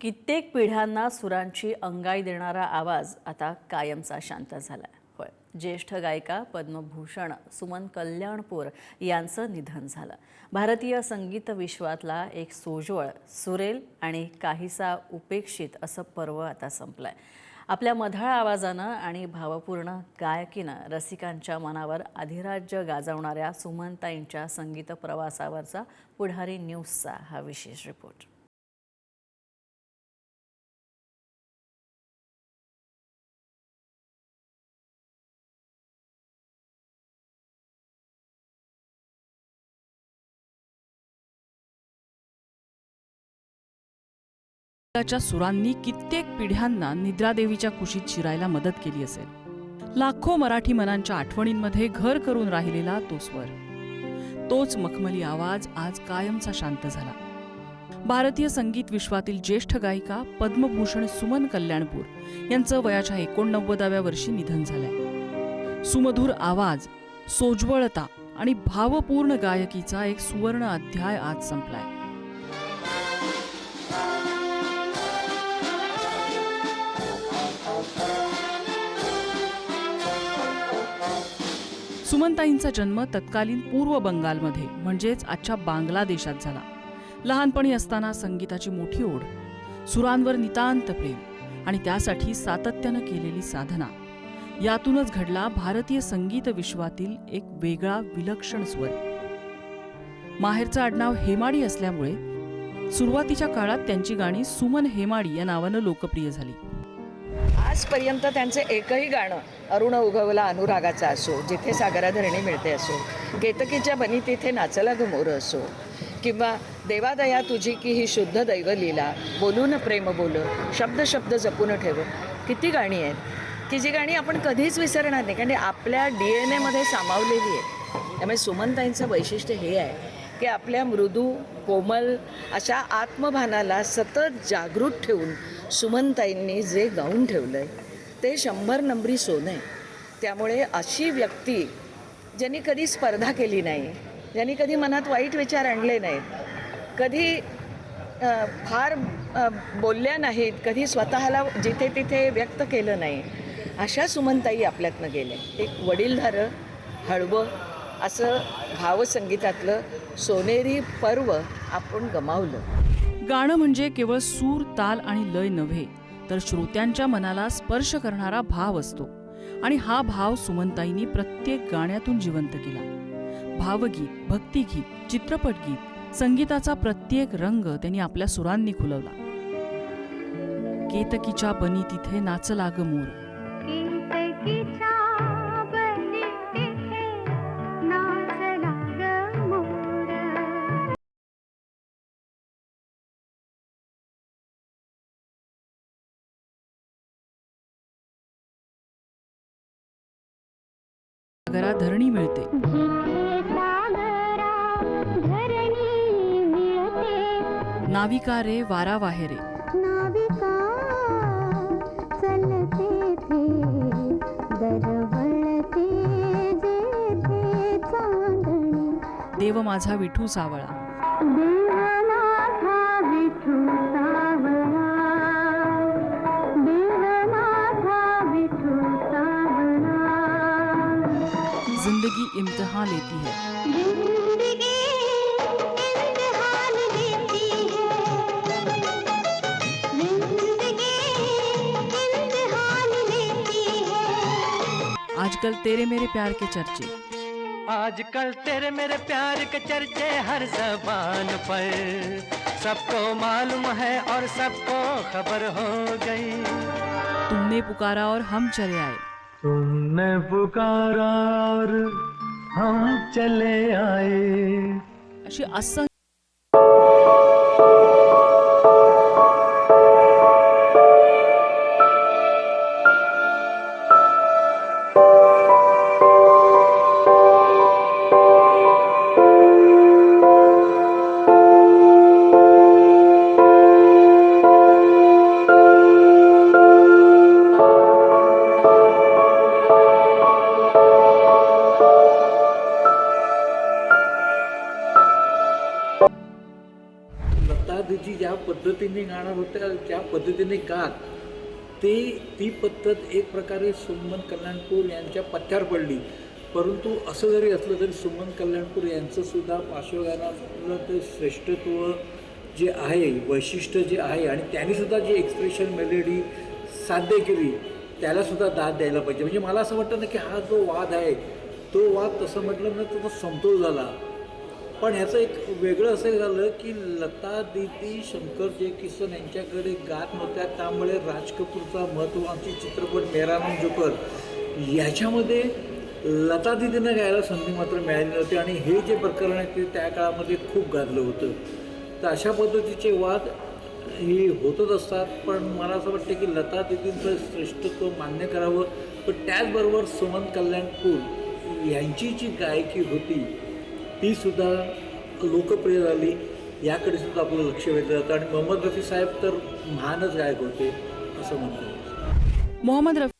कित्येक पिढ्यांना सुरांची अंगाई देणारा आवाज आता कायमचा शांत झालाय. होय, ज्येष्ठ गायिका पद्मभूषण सुमन कल्याणपूर यांचं निधन झालं. भारतीय संगीत विश्वातला एक सोज्वळ, सुरेल आणि काहीसा उपेक्षित असं पर्व आता संपलंय. आपल्या मधाळ आवाजानं आणि भावपूर्ण गायकीनं रसिकांच्या मनावर अधिराज्य गाजवणाऱ्या सुमनताईंच्या संगीत प्रवासावरचा पुढारी न्यूजचा हा विशेष रिपोर्ट. च्या सुरांनी कित्येक पिढ्यांना निद्रादेवीच्या कुशीत शिरायला मदत केली असेल. लाखो मराठी मनांच्या आठवणींमध्ये घर करून राहिलेला तो स्वर, तोच मखमली आवाज आज कायमचा शांत झाला. भारतीय संगीत विश्वातील ज्येष्ठ गायिका पद्मभूषण सुमन कल्याणपूर यांचं वयाच्या 89व्या वर्षी निधन झालंय. सुमधुर आवाज, सोज्वळता आणि भावपूर्ण गायकीचा एक सुवर्ण अध्याय आज संपलाय. सुमनताईंचा जन्म तत्कालीन पूर्व बंगालमध्ये म्हणजेच आजच्या बांगलादेशात झाला. लहानपणी असताना संगीताची मोठी ओढ, सुरांवर नितांत प्रेम आणि त्यासाठी सातत्यानं केलेली साधना, यातूनच घडला भारतीय संगीत विश्वातील एक वेगळा विलक्षण स्वर. माहेरचं आडनाव हेमाडी असल्यामुळे सुरुवातीच्या काळात त्यांची गाणी सुमन हेमाडी या नावानं लोकप्रिय झाली. आजपर्यंत त्यांचे एकही गाणं अरुण उगवला अनुरागाचा असो, जिथे सागराधरणी मिळते असो, केतकीच्या बनी तिथे नाचला ग मोर असो, किंवा देवादया तुझी की ही शुद्ध दैव लीला, बोलून प्रेम बोल, शब्द शब्द जपून ठेव, किती गाणी आहेत की जी गाणी आपण कधीच विसरणार नाही, कारण आपल्या DNA मध्ये सामावलेली आहे. त्यामुळे सुमनताईंचं वैशिष्ट्य हे आहे की आपल्या मृदू कोमल अशा आत्मभानाला सतत जागृत ठेवून सुमनताईंनी जे गाऊन ठेवलं आहे ते 100 नंबरी सोनं आहे. त्यामुळे अशी व्यक्ती ज्यांनी कधी स्पर्धा केली नाही, ज्यांनी कधी मनात वाईट विचार आणले नाहीत, कधी फार बोलल्या नाहीत, कधी स्वतःला जिथे तिथे व्यक्त केलं नाही, अशा सुमनताई आपल्यातनं गेल्या. एक वडीलधारं, हळवं असं भावसंगीतातलं सोनेरी पर्व आपण गमावलं. गाणं म्हणजे केवळ सूर, ताल आणि लय नव्हे, तर श्रोत्यांच्या मनाला स्पर्श करणारा भाव असतो. आणि हा भाव सुमनताईंनी प्रत्येक गाण्यातून जिवंत केला. भावगीत, भक्तिगीत, चित्रपटगीत, संगीताचा प्रत्येक रंग त्यांनी आपल्या सुरांनी खुलवला. केतकीच्या बनी तिथे नाचला ग मोर, सागरा धरणी मिळते, नाविका रे वारा वाहेरे, देव माझा विठू सावळा, जिंदगी इम्तिहान लेती है, आजकल तेरे मेरे प्यार के चर्चे, आजकल तेरे मेरे प्यार के चर्चे हर ज़बान पर, सबको मालूम है और सबको खबर हो गई. तुमने पुकारा और हम चले आए, तुमने पुकारा और हम चले आए. अशी असंख्य गाणार होत्या ज्या पद्धतीने गात ती पद्धत एक प्रकारे सुमन कल्याणपूर यांच्या पथ्यावर पडली. परंतु असं जरी असलं तरी सुमन कल्याणपूर यांचंसुद्धा पार्श्वगायनातलं ते श्रेष्ठत्व जे आहे, वैशिष्ट्य जे आहे आणि त्यांनीसुद्धा जे एक्सप्रेशन मेलेडी साध्य केली त्यालासुद्धा दाद द्यायला पाहिजे. म्हणजे मला असं वाटतं ना की हा जो वाद आहे तो वाद तसं म्हटलं ना तर तो समतोल झाला. पण ह्याचं एक वेगळं असं झालं की लता दीदी शंकर जय किसन यांच्याकडे गात नव्हत्या, त्यामुळे राज कपूरचा महत्त्वाची चित्रपट मेरा नाम जोकर याच्यामध्ये लता दीदींना गायला संधी मात्र मिळाली नव्हती आणि हे जे प्रकरण आहे ते त्या काळामध्ये खूप गाजलं होतं. तर अशा पद्धतीचे वाद हे होतच असतात. पण मला असं वाटतं की लता दीदींचं श्रेष्ठत्व मान्य करावं, पण त्याचबरोबर सुमन कल्याणपूर यांची जी गायकी होती तीसुद्धा लोकप्रिय झाली. याकडे सुद्धा आपलं लक्ष वेधलं जातं आणि मोहम्मद रफी साहेब तर महानच गायक होते असं म्हणतो. मोहम्मद रफी